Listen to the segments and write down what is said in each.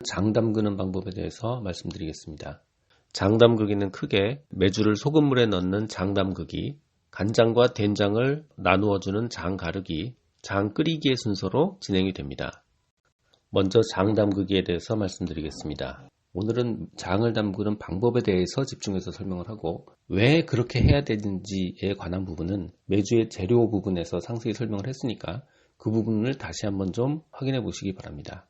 장 담그는 방법에 대해서 말씀드리겠습니다. 장 담그기는 크게 메주를 소금물에 넣는 장 담그기, 간장과 된장을 나누어주는 장 가르기, 장 끓이기의 순서로 진행이 됩니다. 먼저 장 담그기에 대해서 말씀드리겠습니다. 오늘은 장을 담그는 방법에 대해서 집중해서 설명을 하고 왜 그렇게 해야 되는지에 관한 부분은 메주의 재료 부분에서 상세히 설명을 했으니까 그 부분을 다시 한번 좀 확인해 보시기 바랍니다.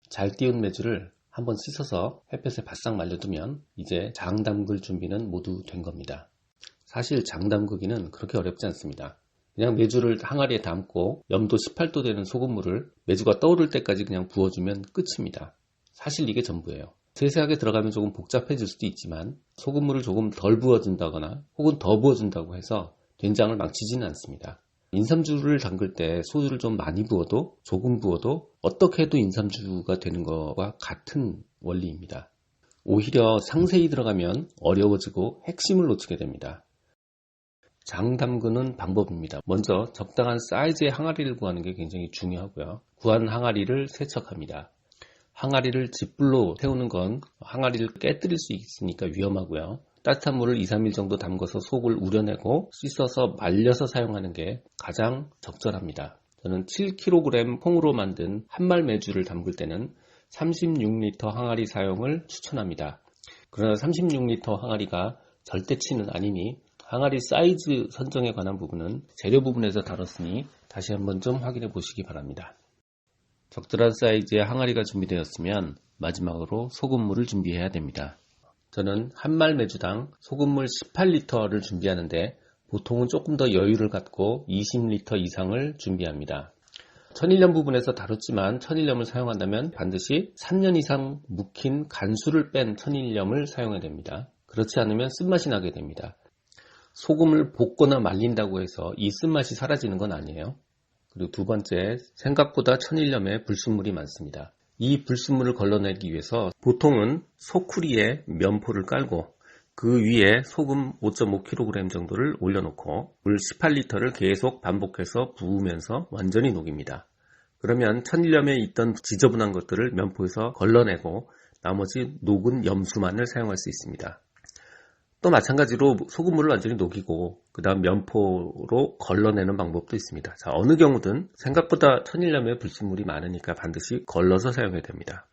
잘 띄운 메주를 한번 씻어서 햇볕에 바싹 말려두면 이제 장 담글 준비는 모두 된 겁니다. 사실 장 담그기는 그렇게 어렵지 않습니다. 그냥 메주를 항아리에 담고 염도 18도 되는 소금물을 메주가 떠오를 때까지 그냥 부어주면 끝입니다. 사실 이게 전부예요. 세세하게 들어가면 조금 복잡해질 수도 있지만 소금물을 조금 덜 부어준다거나 혹은 더 부어준다고 해서 된장을 망치지는 않습니다. 인삼주를 담글 때 소주를 좀 많이 부어도 조금 부어도 어떻게 해도 인삼주가 되는 것과 같은 원리입니다. 오히려 상세히 들어가면 어려워지고 핵심을 놓치게 됩니다. 장 담그는 방법입니다. 먼저 적당한 사이즈의 항아리를 구하는 게 굉장히 중요하고요. 구한 항아리를 세척합니다. 항아리를 집불로 태우는 건 항아리를 깨뜨릴 수 있으니까 위험하고요. 따뜻한 물을 2, 3일 정도 담궈서 속을 우려내고 씻어서 말려서 사용하는 게 가장 적절합니다. 저는 7kg 콩으로 만든 한말 메주를 담글 때는 36L 항아리 사용을 추천합니다. 그러나 36L 항아리가 절대치는 아니니 항아리 사이즈 선정에 관한 부분은 재료 부분에서 다뤘으니 다시 한번 좀 확인해 보시기 바랍니다. 적절한 사이즈의 항아리가 준비되었으면 마지막으로 소금물을 준비해야 됩니다. 저는 한말 메주당 소금물 18L를 준비하는데 보통은 조금 더 여유를 갖고 20L 이상을 준비합니다. 천일염 부분에서 다뤘지만 천일염을 사용한다면 반드시 3년 이상 묵힌 간수를 뺀 천일염을 사용해야 됩니다. 그렇지 않으면 쓴맛이 나게 됩니다. 소금을 볶거나 말린다고 해서 이 쓴맛이 사라지는 건 아니에요. 그리고 두 번째, 생각보다 천일염에 불순물이 많습니다. 이 불순물을 걸러내기 위해서 보통은 소쿠리에 면포를 깔고 그 위에 소금 5.5kg 정도를 올려놓고 물 18L를 계속 반복해서 부으면서 완전히 녹입니다. 그러면 천일염에 있던 지저분한 것들을 면포에서 걸러내고 나머지 녹은 염수만을 사용할 수 있습니다. 또 마찬가지로 소금물을 완전히 녹이고 그 다음 면포로 걸러내는 방법도 있습니다. 자, 어느 경우든 생각보다 천일염에 불순물이 많으니까 반드시 걸러서 사용해야 됩니다.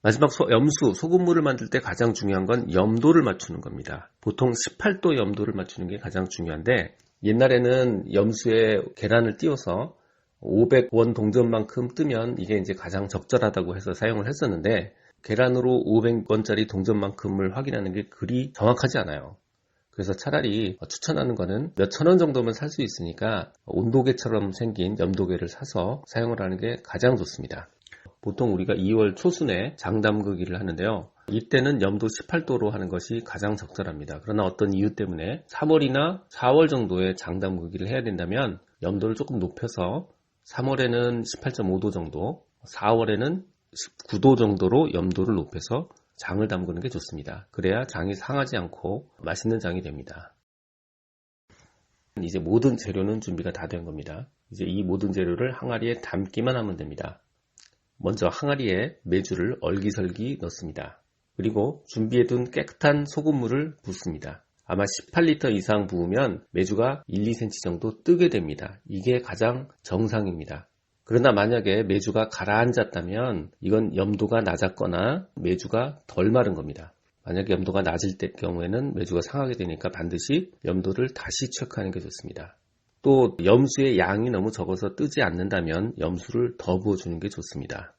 마지막 염수, 소금물을 만들 때 가장 중요한 건 염도를 맞추는 겁니다. 보통 18도 염도를 맞추는 게 가장 중요한데 옛날에는 염수에 계란을 띄워서 500원 동전만큼 뜨면 이게 이제 가장 적절하다고 해서 사용을 했었는데 계란으로 500원짜리 동전만큼을 확인하는 게 그리 정확하지 않아요. 그래서 차라리 추천하는 거는 몇천 원 정도면 살 수 있으니까 온도계처럼 생긴 염도계를 사서 사용을 하는 게 가장 좋습니다. 보통 우리가 2월 초순에 장 담그기를 하는데요. 이때는 염도 18도로 하는 것이 가장 적절합니다. 그러나 어떤 이유 때문에 3월이나 4월 정도에 장 담그기를 해야 된다면 염도를 조금 높여서 3월에는 18.5도 정도, 4월에는 19도 정도로 염도를 높여서 장을 담그는 게 좋습니다. 그래야 장이 상하지 않고 맛있는 장이 됩니다. 이제 모든 재료는 준비가 다 된 겁니다. 이제 이 모든 재료를 항아리에 담기만 하면 됩니다. 먼저 항아리에 메주를 얼기설기 넣습니다. 그리고 준비해둔 깨끗한 소금물을 붓습니다. 아마 18L 이상 부으면 메주가 1, 2cm 정도 뜨게 됩니다. 이게 가장 정상입니다. 그러나 만약에 메주가 가라앉았다면 이건 염도가 낮았거나 메주가 덜 마른 겁니다. 만약에 염도가 낮을 때 경우에는 메주가 상하게 되니까 반드시 염도를 다시 체크하는 게 좋습니다. 또 염수의 양이 너무 적어서 뜨지 않는다면 염수를 더 부어주는 게 좋습니다.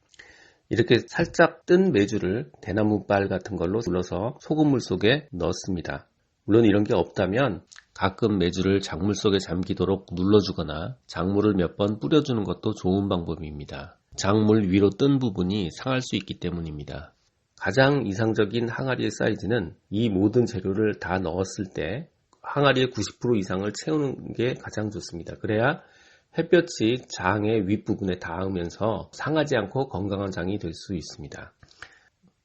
이렇게 살짝 뜬 메주를 대나무빨 같은 걸로 눌러서 소금물 속에 넣습니다. 물론 이런 게 없다면 가끔 메주를 작물 속에 잠기도록 눌러주거나 작물을 몇 번 뿌려주는 것도 좋은 방법입니다. 작물 위로 뜬 부분이 상할 수 있기 때문입니다. 가장 이상적인 항아리의 사이즈는 이 모든 재료를 다 넣었을 때 항아리의 90% 이상을 채우는 게 가장 좋습니다. 그래야 햇볕이 장의 윗부분에 닿으면서 상하지 않고 건강한 장이 될 수 있습니다.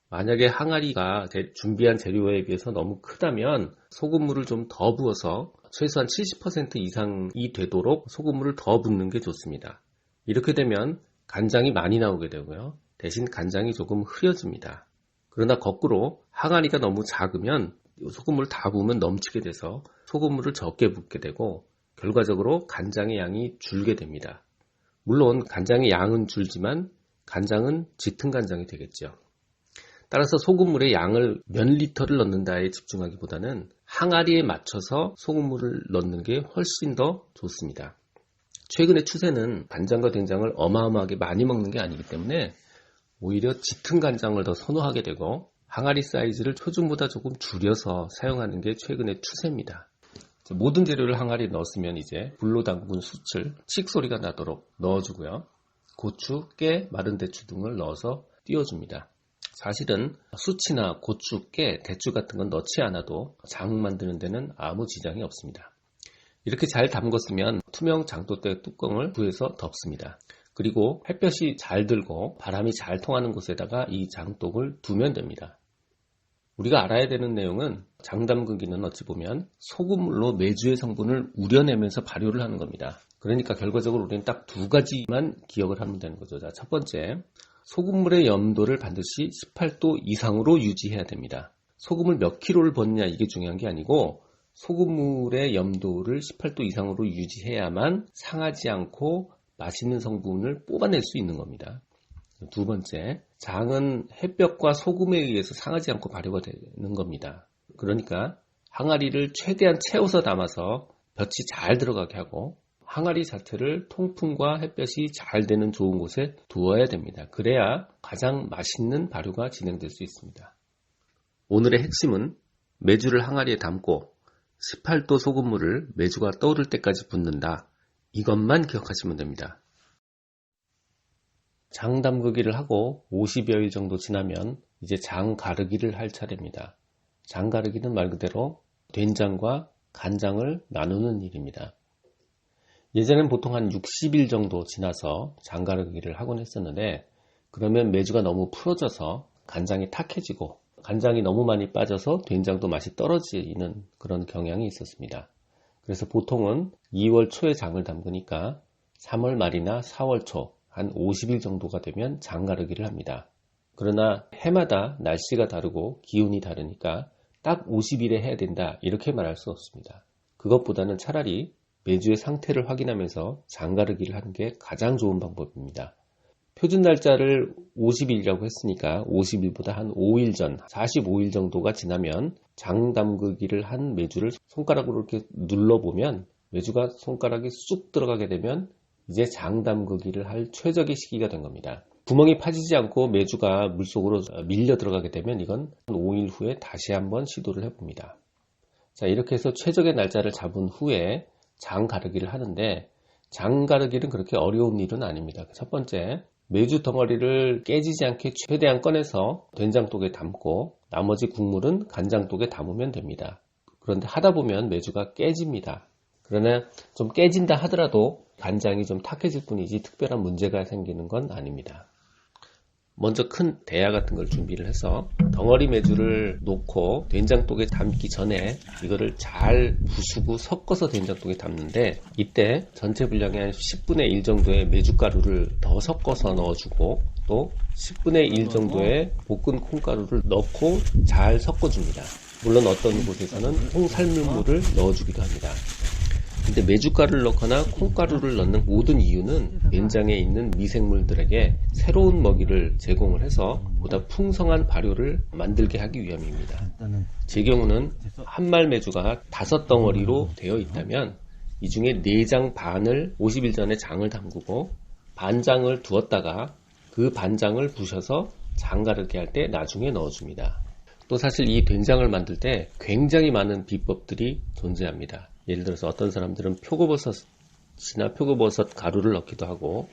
만약에 항아리가 준비한 재료에 비해서 너무 크다면 소금물을 좀 더 부어서 최소한 70% 이상이 되도록 소금물을 더 붓는 게 좋습니다. 이렇게 되면 간장이 많이 나오게 되고요. 대신 간장이 조금 흐려집니다. 그러나 거꾸로 항아리가 너무 작으면 소금물을 다 부으면 넘치게 돼서 소금물을 적게 붓게 되고 결과적으로 간장의 양이 줄게 됩니다. 물론 간장의 양은 줄지만 간장은 짙은 간장이 되겠죠. 따라서 소금물의 양을 몇 리터를 넣는다에 집중하기보다는 항아리에 맞춰서 소금물을 넣는 게 훨씬 더 좋습니다. 최근의 추세는 간장과 된장을 어마어마하게 많이 먹는 게 아니기 때문에 오히려 짙은 간장을 더 선호하게 되고 항아리 사이즈를 표준보다 조금 줄여서 사용하는 게 최근의 추세입니다. 모든 재료를 항아리에 넣었으면 이제 불로 담근 숯을 칙 소리가 나도록 넣어주고요. 고추, 깨, 마른 대추 등을 넣어서 띄워줍니다. 사실은 숯이나 고추, 깨, 대추 같은 건 넣지 않아도 장 만드는 데는 아무 지장이 없습니다. 이렇게 잘 담궜으면 투명 장독대 뚜껑을 구해서 덮습니다. 그리고 햇볕이 잘 들고 바람이 잘 통하는 곳에다가 이 장독을 두면 됩니다. 우리가 알아야 되는 내용은 장담그기는 어찌 보면 소금물로 메주의 성분을 우려내면서 발효를 하는 겁니다. 그러니까 결과적으로 우리는 딱 두 가지만 기억을 하면 되는 거죠. 자, 첫 번째, 소금물의 염도를 반드시 18도 이상으로 유지해야 됩니다. 소금을 몇 킬로를 붓느냐 이게 중요한 게 아니고 소금물의 염도를 18도 이상으로 유지해야만 상하지 않고 맛있는 성분을 뽑아낼 수 있는 겁니다. 두 번째, 장은 햇볕과 소금에 의해서 상하지 않고 발효가 되는 겁니다. 그러니까 항아리를 최대한 채워서 담아서 볕이 잘 들어가게 하고 항아리 자체를 통풍과 햇볕이 잘 되는 좋은 곳에 두어야 됩니다. 그래야 가장 맛있는 발효가 진행될 수 있습니다. 오늘의 핵심은 메주를 항아리에 담고 18도 소금물을 메주가 떠오를 때까지 붓는다. 이것만 기억하시면 됩니다. 장 담그기를 하고 50여일 정도 지나면 이제 장 가르기를 할 차례입니다. 장 가르기는 말 그대로 된장과 간장을 나누는 일입니다. 예전엔 보통 한 60일 정도 지나서 장 가르기를 하곤 했었는데 그러면 메주가 너무 풀어져서 간장이 탁해지고 간장이 너무 많이 빠져서 된장도 맛이 떨어지는 그런 경향이 있었습니다. 그래서 보통은 2월 초에 장을 담그니까 3월 말이나 4월 초 한 50일 정도가 되면 장 가르기를 합니다. 그러나 해마다 날씨가 다르고 기온이 다르니까 딱 50일에 해야 된다 이렇게 말할 수 없습니다. 그것보다는 차라리 메주의 상태를 확인하면서 장 가르기를 하는 게 가장 좋은 방법입니다. 표준 날짜를 50일이라고 했으니까 50일보다 한 5일 전 45일 정도가 지나면 장 담그기를 한 메주를 손가락으로 이렇게 눌러보면 메주가 손가락이 쑥 들어가게 되면 이제 장 담그기를 할 최적의 시기가 된 겁니다. 구멍이 파지지 않고 메주가 물속으로 밀려 들어가게 되면 이건 5일 후에 다시 한번 시도를 해봅니다. 자, 이렇게 해서 최적의 날짜를 잡은 후에 장 가르기를 하는데 장 가르기는 그렇게 어려운 일은 아닙니다. 첫 번째, 메주 덩어리를 깨지지 않게 최대한 꺼내서 된장독에 담고 나머지 국물은 간장독에 담으면 됩니다. 그런데 하다 보면 메주가 깨집니다. 그러나 좀 깨진다 하더라도 간장이 좀 탁해질 뿐이지 특별한 문제가 생기는 건 아닙니다. 먼저 큰 대야 같은 걸 준비를 해서 덩어리 메주를 놓고 된장독에 담기 전에 이거를 잘 부수고 섞어서 된장독에 담는데 이때 전체 분량의 한 10분의 1 정도의 메주가루를 더 섞어서 넣어주고 또 10분의 1 정도의 볶은 콩가루를 넣고 잘 섞어줍니다. 물론 어떤 곳에서는 콩살물물을 넣어주기도 합니다. 근데 메주가루를 넣거나 콩가루를 넣는 모든 이유는 된장에 있는 미생물들에게 새로운 먹이를 제공을 해서 보다 풍성한 발효를 만들게 하기 위함입니다. 제 경우는 한말 메주가 5덩어리로 되어 있다면 이 중에 4장 반을 50일 전에 장을 담그고 반장을 두었다가 그 반장을 부셔서 장 가르기 할 때 나중에 넣어줍니다. 또 사실 이 된장을 만들 때 굉장히 많은 비법들이 존재합니다. 예를 들어서 어떤 사람들은 표고버섯이나 표고버섯 가루를 넣기도 하고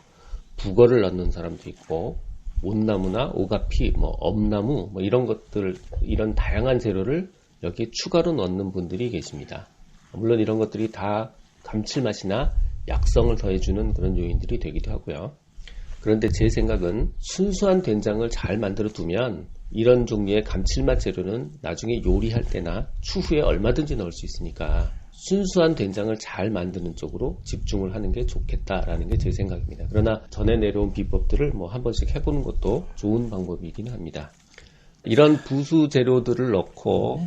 북어를 넣는 사람도 있고 온나무나 오가피, 엄나무 이런 것들, 이런 다양한 재료를 여기에 추가로 넣는 분들이 계십니다. 물론 이런 것들이 다 감칠맛이나 약성을 더해주는 그런 요인들이 되기도 하고요. 그런데 제 생각은 순수한 된장을 잘 만들어 두면 이런 종류의 감칠맛 재료는 나중에 요리할 때나 추후에 얼마든지 넣을 수 있으니까 순수한 된장을 잘 만드는 쪽으로 집중을 하는 게 좋겠다라는 게 제 생각입니다. 그러나 전에 내려온 비법들을 한 번씩 해보는 것도 좋은 방법이긴 합니다. 이런 부수 재료들을 넣고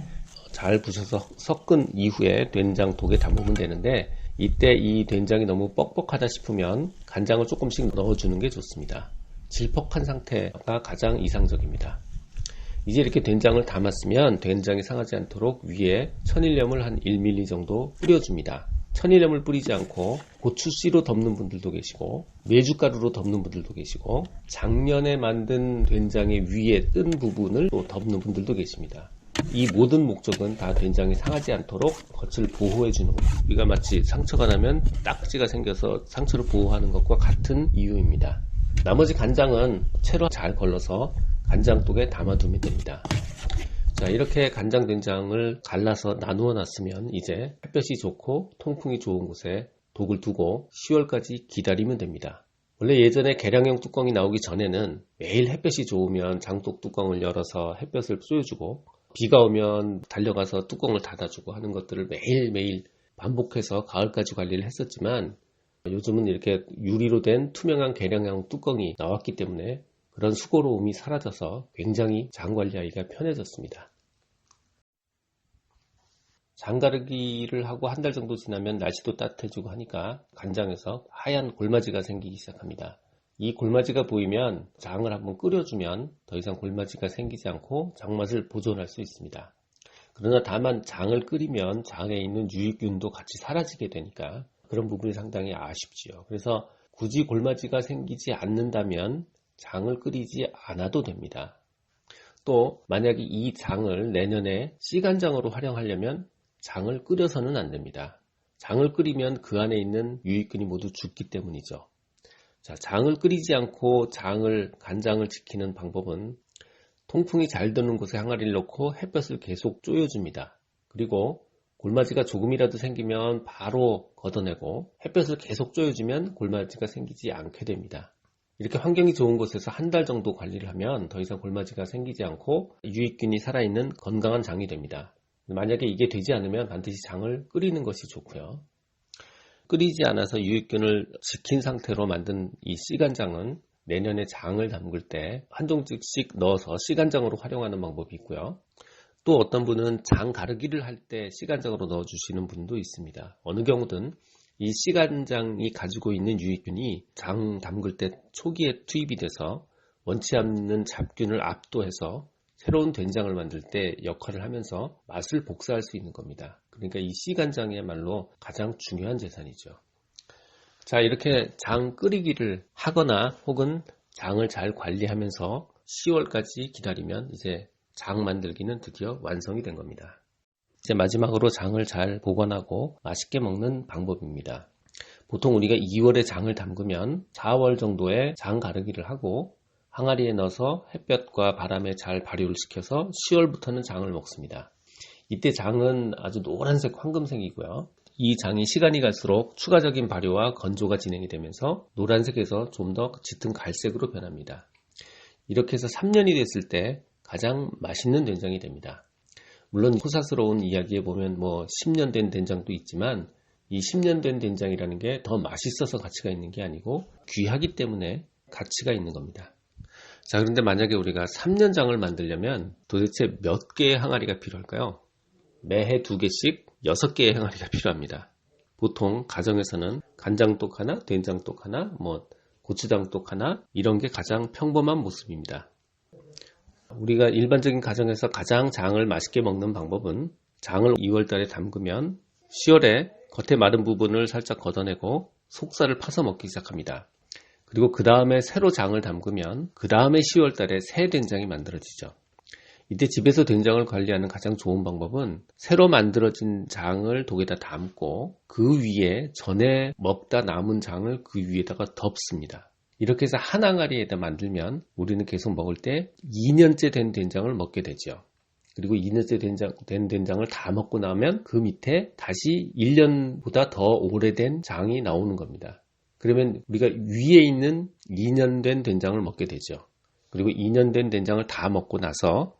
잘 부셔서 섞은 이후에 된장독에 담으면 되는데, 이때 이 된장이 너무 뻑뻑하다 싶으면 간장을 조금씩 넣어주는 게 좋습니다. 질퍽한 상태가 가장 이상적입니다. 이제 이렇게 된장을 담았으면 된장이 상하지 않도록 위에 천일염을 한 1ml 정도 뿌려줍니다. 천일염을 뿌리지 않고 고추씨로 덮는 분들도 계시고 메주가루로 덮는 분들도 계시고 작년에 만든 된장의 위에 뜬 부분을 또 덮는 분들도 계십니다. 이 모든 목적은 다 된장이 상하지 않도록 겉을 보호해주는 겁니다. 우리가 마치 상처가 나면 딱지가 생겨서 상처를 보호하는 것과 같은 이유입니다. 나머지 간장은 채로 잘 걸러서 간장독에 담아두면 됩니다. 자, 이렇게 간장 된장을 갈라서 나누어 놨으면 이제 햇볕이 좋고 통풍이 좋은 곳에 독을 두고 10월까지 기다리면 됩니다. 원래 예전에 계량형 뚜껑이 나오기 전에는 매일 햇볕이 좋으면 장독 뚜껑을 열어서 햇볕을 쏘여주고 비가 오면 달려가서 뚜껑을 닫아주고 하는 것들을 매일매일 반복해서 가을까지 관리를 했었지만, 요즘은 이렇게 유리로 된 투명한 계량형 뚜껑이 나왔기 때문에 그런 수고로움이 사라져서 굉장히 장 관리하기가 편해졌습니다. 장 가르기를 하고 한 달 정도 지나면 날씨도 따뜻해지고 하니까 간장에서 하얀 골마지가 생기기 시작합니다. 이 골마지가 보이면 장을 한번 끓여주면 더 이상 골마지가 생기지 않고 장맛을 보존할 수 있습니다. 그러나 다만 장을 끓이면 장에 있는 유익균도 같이 사라지게 되니까 그런 부분이 상당히 아쉽지요. 그래서 굳이 골마지가 생기지 않는다면 장을 끓이지 않아도 됩니다. 또 만약에 이 장을 내년에 씨간장으로 활용하려면 장을 끓여서는 안 됩니다. 장을 끓이면 그 안에 있는 유익균이 모두 죽기 때문이죠. 자, 장을 끓이지 않고 간장을 지키는 방법은 통풍이 잘 드는 곳에 항아리를 넣고 햇볕을 계속 쬐어줍니다. 그리고 골마지가 조금이라도 생기면 바로 걷어내고 햇볕을 계속 쬐어주면 골마지가 생기지 않게 됩니다. 이렇게 환경이 좋은 곳에서 한 달 정도 관리를 하면 더 이상 골마지가 생기지 않고 유익균이 살아있는 건강한 장이 됩니다. 만약에 이게 되지 않으면 반드시 장을 끓이는 것이 좋고요. 끓이지 않아서 유익균을 지킨 상태로 만든 이 씨간장은 내년에 장을 담글 때 한 종씩씩 넣어서 씨간장으로 활용하는 방법이 있고요. 또 어떤 분은 장 가르기를 할 때 씨간장으로 넣어주시는 분도 있습니다. 어느 경우든 이 씨간장이 가지고 있는 유익균이 장 담글 때 초기에 투입이 돼서 원치 않는 잡균을 압도해서 새로운 된장을 만들 때 역할을 하면서 맛을 복사할 수 있는 겁니다. 그러니까 이 씨간장이야말로 가장 중요한 재산이죠. 자, 이렇게 장 끓이기를 하거나 혹은 장을 잘 관리하면서 10월까지 기다리면 이제 장 만들기는 드디어 완성이 된 겁니다. 이제 마지막으로 장을 잘 보관하고 맛있게 먹는 방법입니다. 보통 우리가 2월에 장을 담그면 4월 정도에 장 가르기를 하고 항아리에 넣어서 햇볕과 바람에 잘 발효를 시켜서 10월부터는 장을 먹습니다. 이때 장은 아주 노란색 황금색이고요. 이 장이 시간이 갈수록 추가적인 발효와 건조가 진행이 되면서 노란색에서 좀 더 짙은 갈색으로 변합니다. 이렇게 해서 3년이 됐을 때 가장 맛있는 된장이 됩니다. 물론 호사스러운 이야기에 보면 10년 된 된장도 있지만 이 10년 된 된장이라는 게 더 맛있어서 가치가 있는 게 아니고 귀하기 때문에 가치가 있는 겁니다. 자, 그런데 만약에 우리가 3년장을 만들려면 도대체 몇 개의 항아리가 필요할까요? 매해 2개씩 6개의 항아리가 필요합니다. 보통 가정에서는 간장독 하나, 된장독 하나, 고추장독 하나, 이런 게 가장 평범한 모습입니다. 우리가 일반적인 가정에서 가장 장을 맛있게 먹는 방법은 장을 2월달에 담그면 10월에 겉에 마른 부분을 살짝 걷어내고 속살을 파서 먹기 시작합니다. 그리고 그 다음에 새로 장을 담그면 그 다음에 10월달에 새 된장이 만들어지죠. 이때 집에서 된장을 관리하는 가장 좋은 방법은 새로 만들어진 장을 독에다 담고 그 위에 전에 먹다 남은 장을 그 위에다가 덮습니다. 이렇게 해서 한 항아리에다 만들면 우리는 계속 먹을 때 2년째 된 된장을 먹게 되죠. 그리고 2년째 된 된장을 다 먹고 나면 그 밑에 다시 1년보다 더 오래된 장이 나오는 겁니다. 그러면 우리가 위에 있는 2년 된 된장을 먹게 되죠. 그리고 2년 된 된장을 다 먹고 나서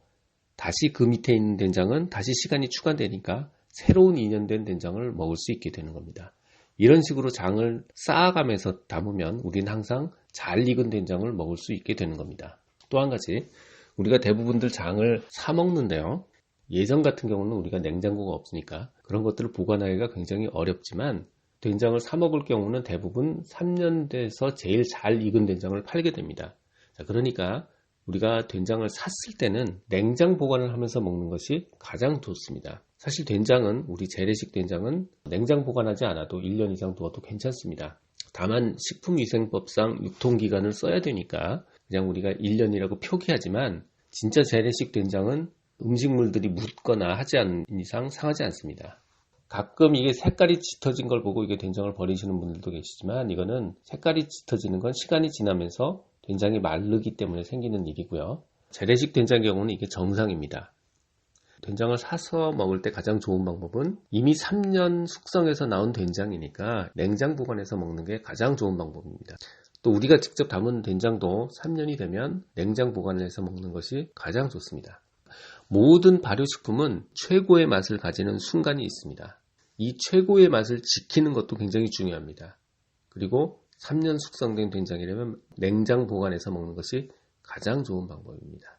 다시 그 밑에 있는 된장은 다시 시간이 추가되니까 새로운 인연된 된장을 먹을 수 있게 되는 겁니다. 이런 식으로 장을 쌓아가면서 담으면 우리는 항상 잘 익은 된장을 먹을 수 있게 되는 겁니다. 또 한 가지, 우리가 대부분들 장을 사 먹는데요. 예전 같은 경우는 우리가 냉장고가 없으니까 그런 것들을 보관하기가 굉장히 어렵지만 된장을 사 먹을 경우는 대부분 3년 돼서 제일 잘 익은 된장을 팔게 됩니다. 자, 그러니까 우리가 된장을 샀을 때는 냉장 보관을 하면서 먹는 것이 가장 좋습니다. 사실 된장은, 우리 재래식 된장은 냉장 보관하지 않아도 1년 이상 두어도 괜찮습니다. 다만 식품위생법상 유통기간을 써야 되니까 그냥 우리가 1년이라고 표기하지만 진짜 재래식 된장은 음식물들이 묻거나 하지 않는 이상 상하지 않습니다. 가끔 이게 색깔이 짙어진 걸 보고 이게 된장을 버리시는 분들도 계시지만 이거는 색깔이 짙어지는 건 시간이 지나면서 된장이 마르기 때문에 생기는 일이고요. 재래식 된장의 경우는 이게 정상입니다. 된장을 사서 먹을 때 가장 좋은 방법은 이미 3년 숙성해서 나온 된장이니까 냉장 보관해서 먹는 게 가장 좋은 방법입니다. 또 우리가 직접 담은 된장도 3년이 되면 냉장 보관을 해서 먹는 것이 가장 좋습니다. 모든 발효식품은 최고의 맛을 가지는 순간이 있습니다. 이 최고의 맛을 지키는 것도 굉장히 중요합니다. 그리고 3년 숙성된 된장이라면 냉장 보관해서 먹는 것이 가장 좋은 방법입니다.